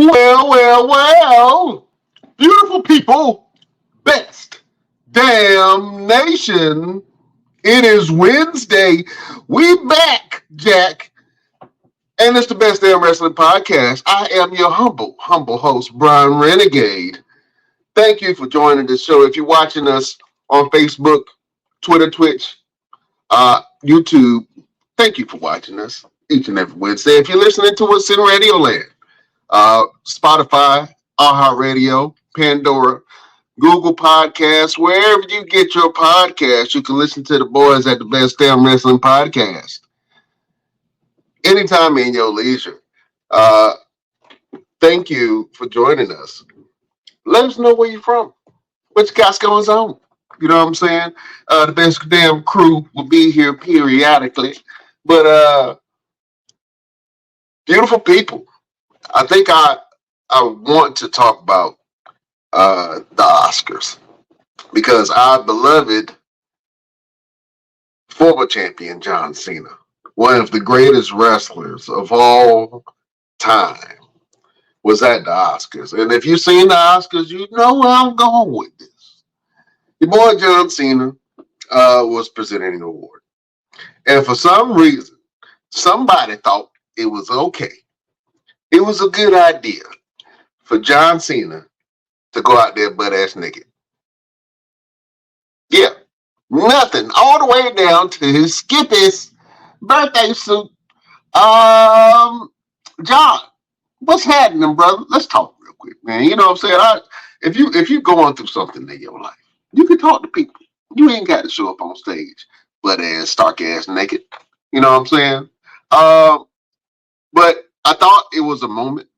Well. Beautiful people, best damn nation. It is Wednesday. We back, Jack. And it's the Best Damn Wrestling Podcast. I am your humble host, Brian Renegade. Thank you for joining the show. If you're watching us on Facebook, Twitter, Twitch, YouTube, thank you for watching us each and every Wednesday. If you're listening to us in Radio Land, Spotify, iHeartRadio, Pandora, Google Podcasts, wherever you get your podcast, you can listen to the boys at the Best Damn Wrestling Podcast anytime in your leisure. Thank you for joining us. Let us know where you're from. What you got going on? You know what I'm saying? The Best Damn crew will be here periodically. But beautiful people. I think I want to talk about the Oscars because our beloved former champion John Cena, one of the greatest wrestlers of all time, was at the Oscars. And if you've seen the Oscars, you know where I'm going with this. Your boy John Cena was presenting an award. And for some reason, somebody thought it was okay. It was a good idea for John Cena to go out there butt-ass naked. Yeah, nothing. All the way down to his Skippy's birthday suit. John, what's happening, brother? Let's talk real quick, man. You know what I'm saying? If you're going through something in your life, you can talk to people. You ain't got to show up on stage butt-ass, stark-ass naked. You know what I'm saying? But I thought it was a moment.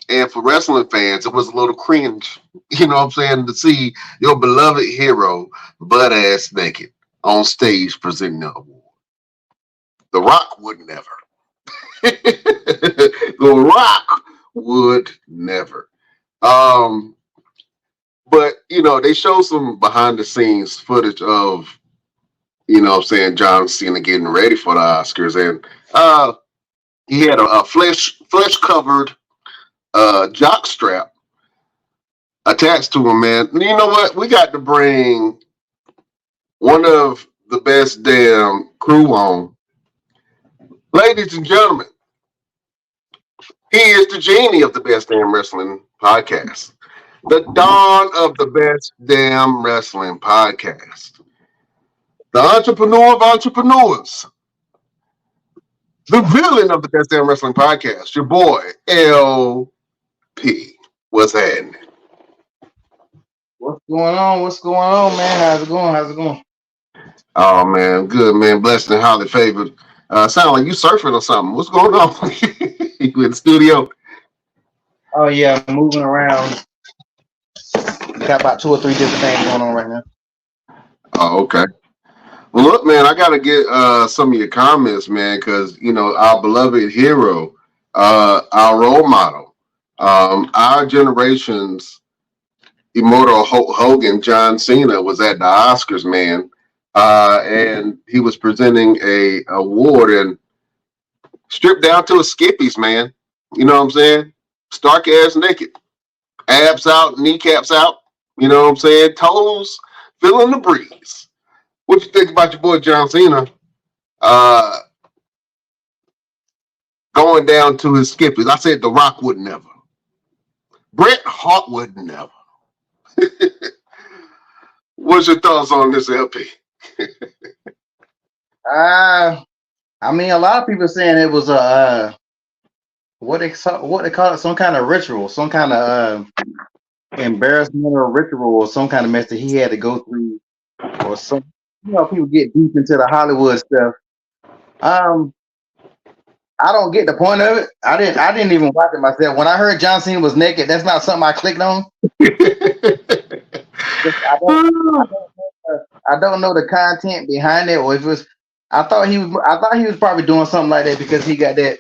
And for wrestling fans, it was a little cringe, you know what I'm saying, to see your beloved hero butt-ass naked on stage presenting the award. The Rock would never. The Rock would never. But, you know, they showed some behind-the-scenes footage of, you know what I'm saying, John Cena getting ready for the Oscars. And he had a flesh-covered jock strap attached to him, man. You know what? We got to bring one of the best damn crew on. Ladies and gentlemen, he is the genie of the Best Damn Wrestling Podcast. The dawn of the Best Damn Wrestling Podcast. The entrepreneur of entrepreneurs. The villain of the Best Damn Wrestling Podcast. Your boy, LP. What's happening? What's going on? What's going on, man? How's it going? Oh, man. Good, man. Blessed and highly favored. Sound like you surfing or something. What's going on? You in the studio? Oh, yeah. I'm moving around. Got about 2 or 3 different things going on right now. Oh, okay. Well, look, man, I got to get some of your comments, man, because, you know, our beloved hero, our role model, our generation's immortal Hulk Hogan, John Cena, was at the Oscars, man, and he was presenting a award and stripped down to his skippies, man. You know what I'm saying? Stark ass naked, abs out, kneecaps out. You know what I'm saying? Toes feeling the breeze. What you think about your boy John Cena going down to his skippies? I said The Rock would never. Bret Hart would never. What's your thoughts on this, LP? I mean, a lot of people saying it was a what they call it, some kind of ritual, some kind of embarrassment or ritual, or some kind of mess that he had to go through, or some. You know, people get deep into the Hollywood stuff. I don't get the point of it. I didn't even watch it myself. When I heard John Cena was naked, that's not something I clicked on. I don't know the content behind it, or if it was. I thought he was probably doing something like that because he got that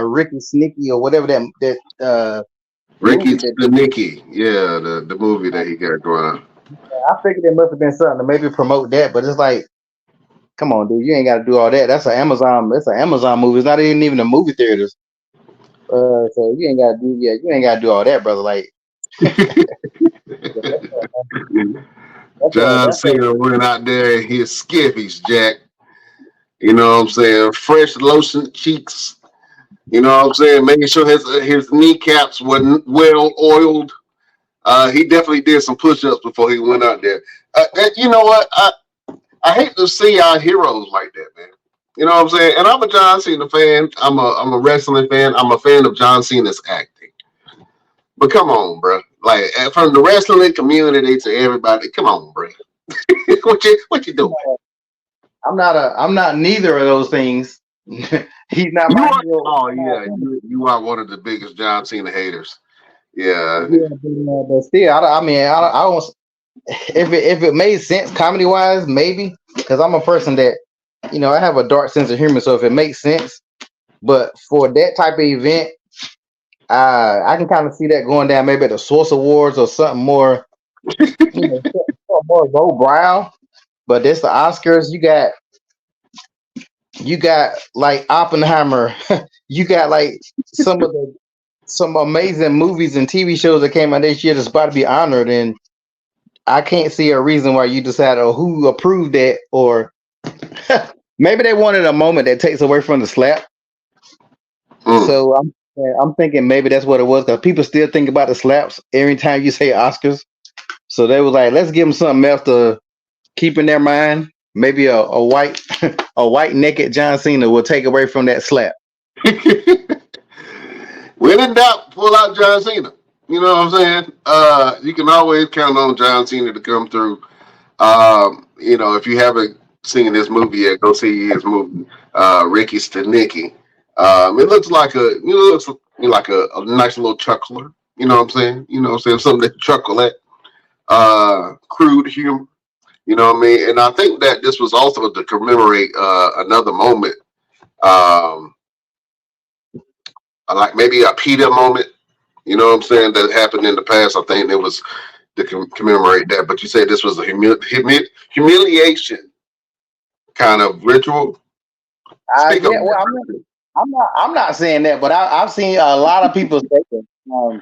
Ricky Snicky or whatever that Ricky Snicky, yeah, the movie that he got going on. I figured it must have been something to maybe promote that, but it's like, come on, dude, you ain't got to do all that. That's an Amazon movie. It's not even the movie theaters. So you ain't gotta do you ain't gotta do all that, brother. Like John that's a Cena went out there in his skivvies, Jack. You know what I'm saying? Fresh lotion cheeks. You know what I'm saying? Making sure his kneecaps were well oiled. He definitely did some push-ups before he went out there. You know what? I hate to see our heroes like that, man. You know what I'm saying? And I'm a John Cena fan. I'm a wrestling fan. I'm a fan of John Cena's acting. But come on, bro. Like from the wrestling community to everybody, come on, bro. what you doing? I'm not neither of those things. He's not You my are. hero. Oh yeah, you are one of the biggest John Cena haters. Yeah. Yeah, but still, I mean, I don't. If it made sense comedy wise, maybe because I'm a person that I have a dark sense of humor. So if it makes sense, but for that type of event, I can kind of see that going down maybe at the Source Awards or something more, something more lowbrow. But this the Oscars. You got like Oppenheimer. You got like some amazing movies and TV shows that came out this year that's about to be honored, and I can't see a reason why you decided or who approved that, or maybe they wanted a moment that takes away from the slap. Mm. So I'm thinking maybe that's what it was because people still think about the slaps every time you say Oscars. So they was like, let's give them something else to keep in their mind. Maybe a white a white naked John Cena will take away from that slap. When in doubt, pull out John Cena. You know what I'm saying? You can always count on John Cena to come through. If you haven't seen this movie yet, go see his movie, Ricky's to Nicky. It looks like a nice little chuckler. You know what I'm saying? You know what I'm saying? Something to chuckle at. Crude humor. You know what I mean? And I think that this was also to commemorate another moment, um, like maybe a Peter moment. You know what I'm saying? That happened in the past. I think it was to commemorate that. But you said this was a humiliation kind of ritual. Speak on Yeah, well, I'm not saying that, but I've seen a lot of people say that. that.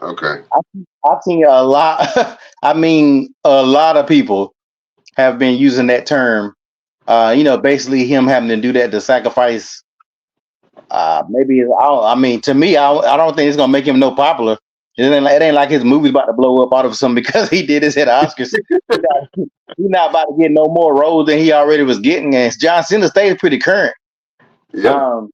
Okay. I've seen a lot. I mean, a lot of people have been using that term. Basically him having to do that to sacrifice. Maybe I mean, to me, I don't think it's gonna make him no popular. It ain't like his movie's about to blow up out of something because he did his at Oscars. He's not about to get no more roles than he already was getting. And John Cena stays pretty current. Yeah. Um,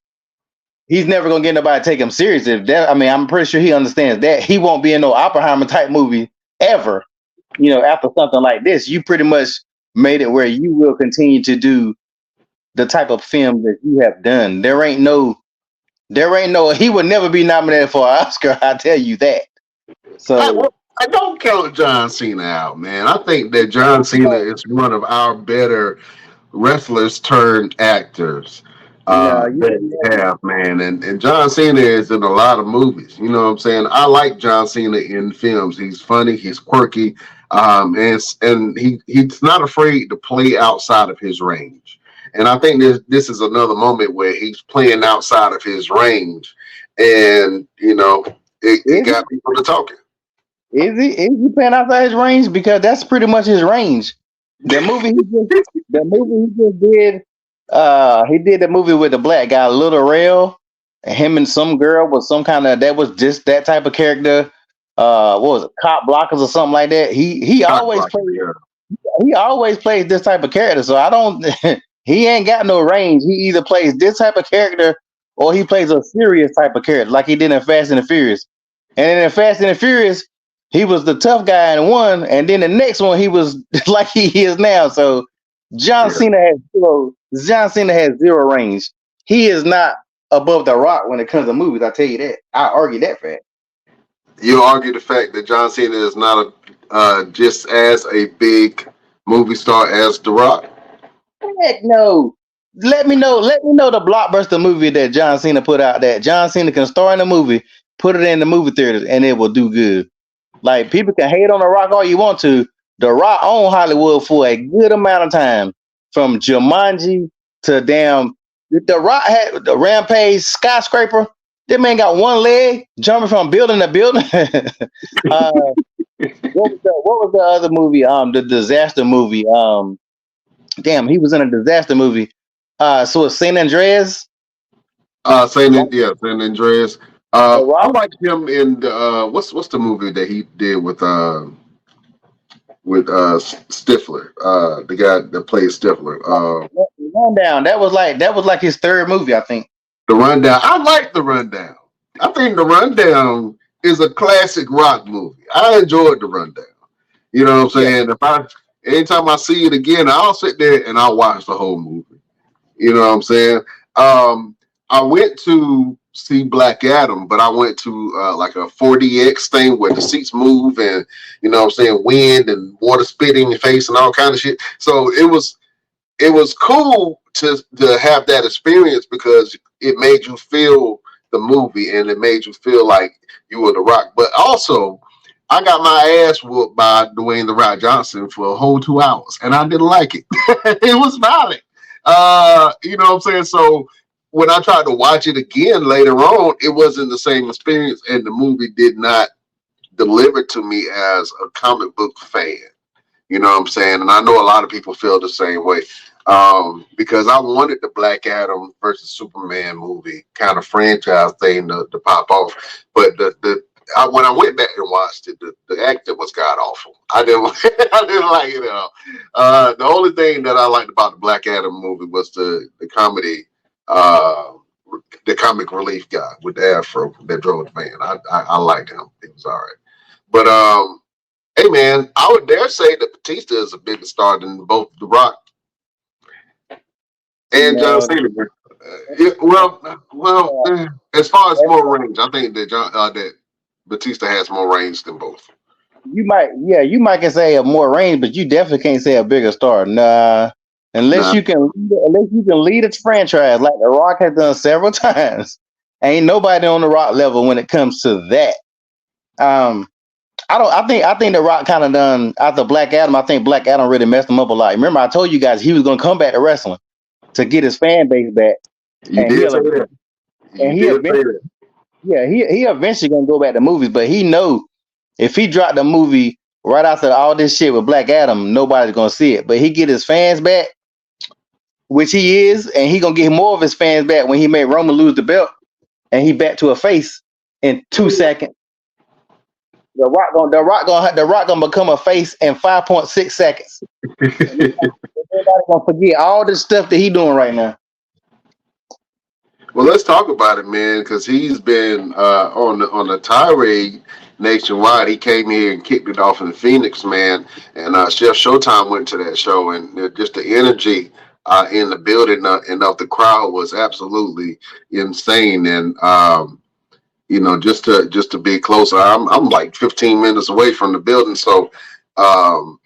he's never gonna get nobody to take him serious. If that, I mean, I'm pretty sure he understands that he won't be in no Oppenheimer type movie ever. After something like this, you pretty much made it where you will continue to do the type of film that you have done. There ain't no. He would never be nominated for an Oscar. I tell you that. So Well, I don't count John Cena out, man. I think that John Cena is one of our better wrestlers turned actors no, that we have, man. And John Cena is in a lot of movies. You know what I'm saying? I like John Cena in films. He's funny, he's quirky, and he's not afraid to play outside of his range. And I think this is another moment where he's playing outside of his range, and it is got people to talking. he playing outside his range because that's pretty much his range. The movie he just did. He did the movie with the black guy, Little Rail, and him and some girl was some kind of that was just that type of character. What was it, Cop Blockers or something like that? He Cock always blocking, plays yeah. he always plays this type of character. So I don't. He ain't got no range. He either plays this type of character or he plays a serious type of character, like he did in Fast and the Furious. And in Fast and the Furious, he was the tough guy in one, and then the next one he was like he is now. So John Yeah. Cena has zero. John Cena has zero range. He is not above the Rock when it comes to movies. I tell you that. I argue that fact. You argue the fact that John Cena is not just as a big movie star as The Rock. Heck no. Let me know. Let me know the blockbuster movie that John Cena put out that John Cena can star in a movie, put it in the movie theaters, and it will do good. Like people can hate on The Rock all you want to. The Rock owned Hollywood for a good amount of time, from Jumanji to damn. The Rock had the Rampage skyscraper. This man got one leg jumping from building to building. What was the other movie? The disaster movie. Damn, he was in a disaster movie. So it's San Andreas. San Andreas. The I Rock. like him in the what's the movie that he did with Stifler, the guy that plays Stifler. Rundown. That was like his third movie, I think. The Rundown. I like The Rundown. I think The Rundown is a classic rock movie. I enjoyed The Rundown. You know what I'm Yeah. saying? Anytime I see it again, I'll sit there and I'll watch the whole movie. You know what I'm saying? Um, I went to see Black Adam, but I went to like a 4DX thing where the seats move and you know what I'm saying, wind and water spitting in your face and all kind of shit. So it was cool to have that experience because it made you feel the movie and it made you feel like you were the Rock. But also, I got my ass whooped by Dwayne the Rock Johnson for a whole 2 hours, and I didn't like it. It was violent. You know what I'm saying? So when I tried to watch it again later on, it wasn't the same experience, and the movie did not deliver to me as a comic book fan. You know what I'm saying? And I know a lot of people feel the same way. Because I wanted the Black Adam versus Superman movie kind of franchise thing to pop off. But when I went back and watched it, the acting was god awful. I didn't I didn't like it at all. The only thing that I liked about the Black Adam movie was the comedy, uh, the comic relief guy with the afro that drove the van. I liked him. He was all right. But hey man, I would dare say that Batista is a bigger star than both The Rock and John No. Cena. Yeah, as far as more range, I think that Batista has more range than both. You might can say a more range, but you definitely can't say a bigger star. Nah, unless Nah, you can lead its franchise like The Rock has done several times. Ain't nobody on The Rock level when it comes to that. Um, I don't. I think The Rock kind of done after Black Adam. I think Black Adam really messed him up a lot. Remember, I told you guys he was gonna come back to wrestling to get his fan base back, you and did he'll say that. You and he did say eventually that. yeah he eventually gonna go back to movies. But he know if he dropped the movie right after all this shit with Black Adam, nobody's gonna see it. But he get his fans back, which he is, and he gonna get more of his fans back when he made Roman lose the belt, and he back to a face in 2 seconds. The Rock gonna become a face in 5.6 seconds. Everybody gonna forget all this stuff that he doing right now. Well, let's talk about it, man, because he's been on the tirade nationwide. He came here and kicked it off in Phoenix, man, and Chef Showtime went to that show, and just the energy in the building and of the crowd was absolutely insane. And just to be closer, I'm like 15 minutes away from the building, so um,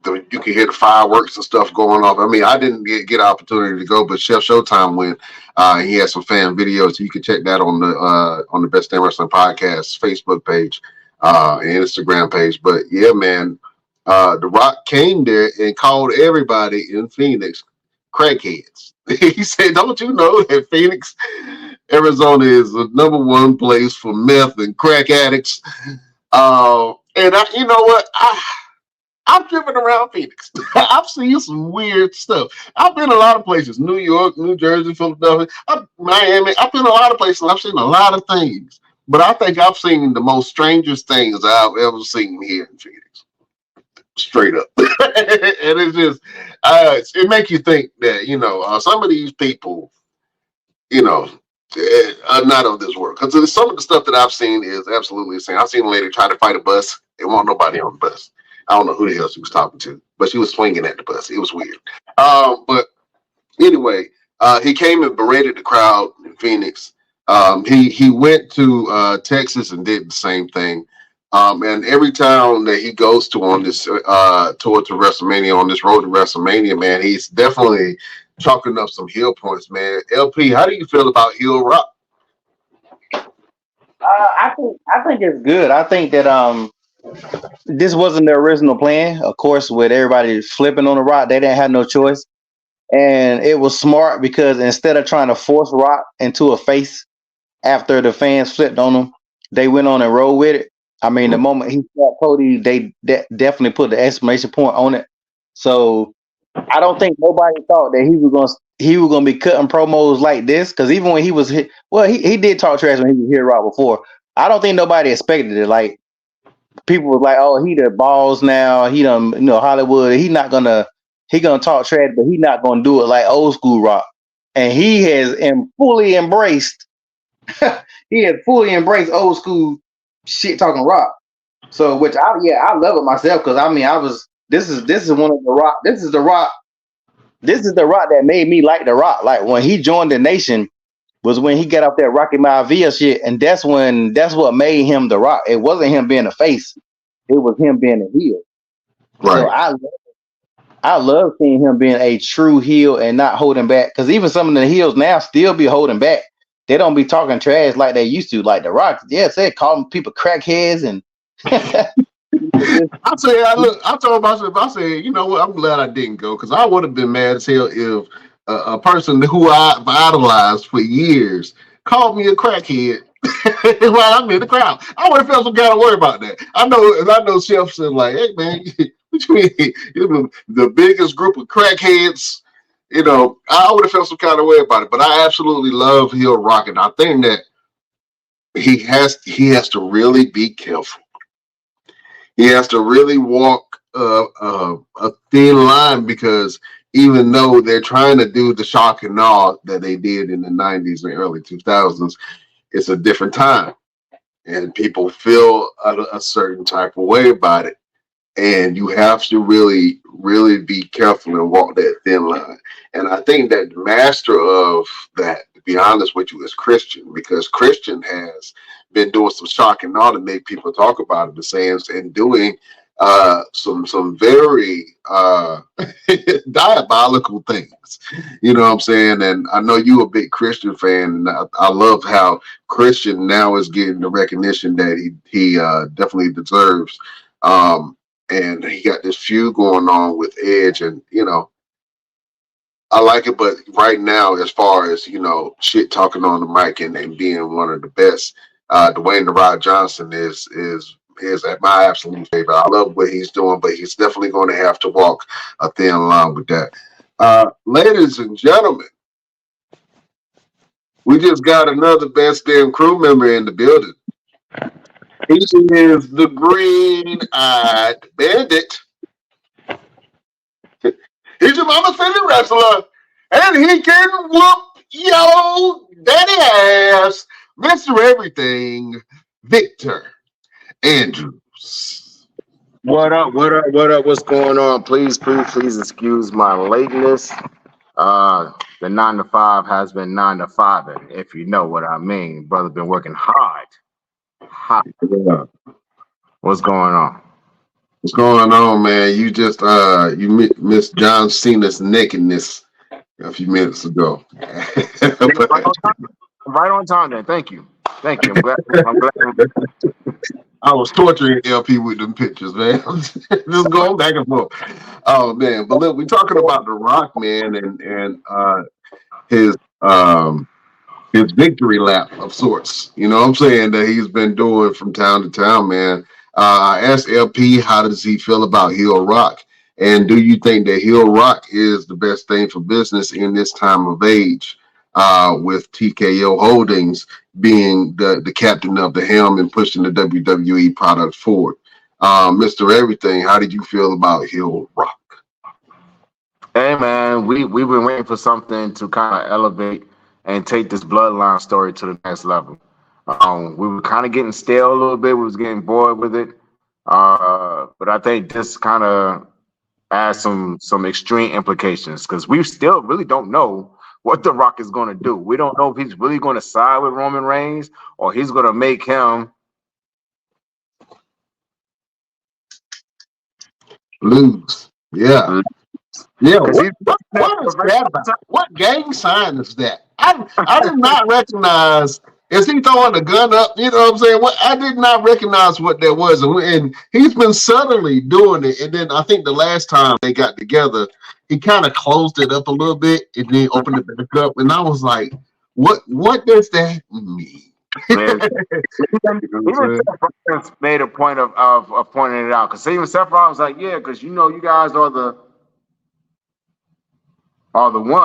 you can hear the fireworks and stuff going off. I mean, I didn't get an opportunity to go, but Chef Showtime went. He had some fan videos. You can check that on the Best Damn Wrestling Podcast Facebook page and Instagram page. But yeah, man, The Rock came there and called everybody in Phoenix crackheads. He said, "Don't you know that Phoenix, Arizona is the #1 place for meth and crack addicts?" And you know what? I've driven around Phoenix. I've seen some weird stuff. I've been a lot of places: New York, New Jersey, Philadelphia, Miami. I've been a lot of places. I've seen a lot of things. But I think I've seen the most strangest things I've ever seen here in Phoenix. Straight up. And it's just, it makes you think that, some of these people, are not of this world. Because some of the stuff that I've seen is absolutely insane. I've seen a lady try to fight a bus. There wasn't nobody on the bus. I don't know who the hell she was talking to, but she was swinging at the bus. It was weird. But anyway, he came and berated the crowd in Phoenix. He went to Texas and did the same thing. And every town that he goes to on this tour to WrestleMania, on this road to WrestleMania, man, he's definitely chalking up some heel points, man. LP, how do you feel about heel rock? I think it's good. I think that this wasn't the original plan. Of course, with everybody flipping on the Rock, they didn't have no choice, and it was smart because instead of trying to force Rock into a face, after the fans flipped on him, they went on and rolled with it. I mean, the moment he slapped Cody, they definitely put the exclamation point on it. So I don't think nobody thought that he was gonna be cutting promos like this, because even when he was hit, well, he did talk trash when he was here Rock before. I don't think nobody expected it. Like people was like, "Oh, he the balls now. He done, Hollywood. He gonna talk trash, but he not gonna do it like old school Rock." And he has fully embraced. He had fully embraced old school shit talking Rock. So, which I love it myself, because I mean, this is one of the Rock. This is the Rock. This is the Rock that made me like the Rock. Like when he joined the Nation was when he got off that Rocky Maivia shit, and that's what made him the Rock. It wasn't him being a face; it was him being a heel. Right. So I love seeing him being a true heel and not holding back. Because even some of the heels now still be holding back. They don't be talking trash like they used to. Like the Rock, they calling people crackheads and. I told myself, I said, you know what? I'm glad I didn't go, because I would have been mad as hell if a person who I've idolized for years called me a crackhead while I'm in the crowd. I would have felt some kind of way about that. I know Chef said, like, hey man, what you mean? You're the biggest group of crackheads. I would have felt some kind of way about it. But I absolutely love heel Rock, and I think that he has to really be careful. He has to really walk a thin line, because even though they're trying to do the shock and awe that they did in the 90s and early 2000s, it's a different time. And people feel a certain type of way about it. And you have to really, really be careful and walk that thin line. And I think that the master of that, to be honest with you, is Christian, because Christian has been doing some shock and awe to make people talk about it, the sayings, and doing some very diabolical things. You know what I'm saying? And I know you a big Christian fan, and I love how Christian now is getting the recognition that he definitely deserves. And he got this feud going on with Edge, and I like it. But right now, as far as shit talking on the mic and being one of the best, Dwayne the Rock Johnson is at my absolute favorite. I love what he's doing, but he's definitely going to have to walk a thin line with that. Ladies and gentlemen, we just got another best damn crew member in the building. He is the green-eyed bandit. He's your mama's favorite wrestler, and he can whoop yo daddy ass, Mr. Everything, Victor Andrews. What up? What up? What up? What's going on? Please excuse my lateness. The 9 to 5 has been 9 to 5, if you know what I mean. Brother been working hard. Yeah. What's going on? What's going on, man? You just you missed John Cena's nakedness a few minutes ago. Right on time then. Thank you. I'm glad. I was torturing LP with them pictures, man. Just going back and forth. Oh man, but look, we're talking about The Rock, man, and his victory lap of sorts. You know what I'm saying, that he's been doing from town to town, man. I asked LP, how does he feel about heel Rock, and do you think that heel Rock is the best thing for business in this time of age? With TKO Holdings being the captain of the helm and pushing the WWE product forward. Mr. Everything, how did you feel about heel Rock? Hey man, we've been waiting for something to kind of elevate and take this bloodline story to the next level. We were kind of getting stale a little bit. We was getting bored with it. But I think this kind of adds some extreme implications, because we still really don't know what The Rock is going to do. We don't know if he's really going to side with Roman Reigns, or he's going to make him lose. Yeah. Yeah. What is that about? What gang sign is that? I did not recognize. Is he throwing the gun up? You know what I'm saying? I did not recognize what that was. And he's been subtly doing it. And then I think the last time they got together, he kind of closed it up a little bit and then opened it back up. And I was like, what does that mean? Man, even, You know what I'm even saying? Seth Rollins made a point of pointing it out because even Seth Rollins was like, yeah, because you know you guys are the one.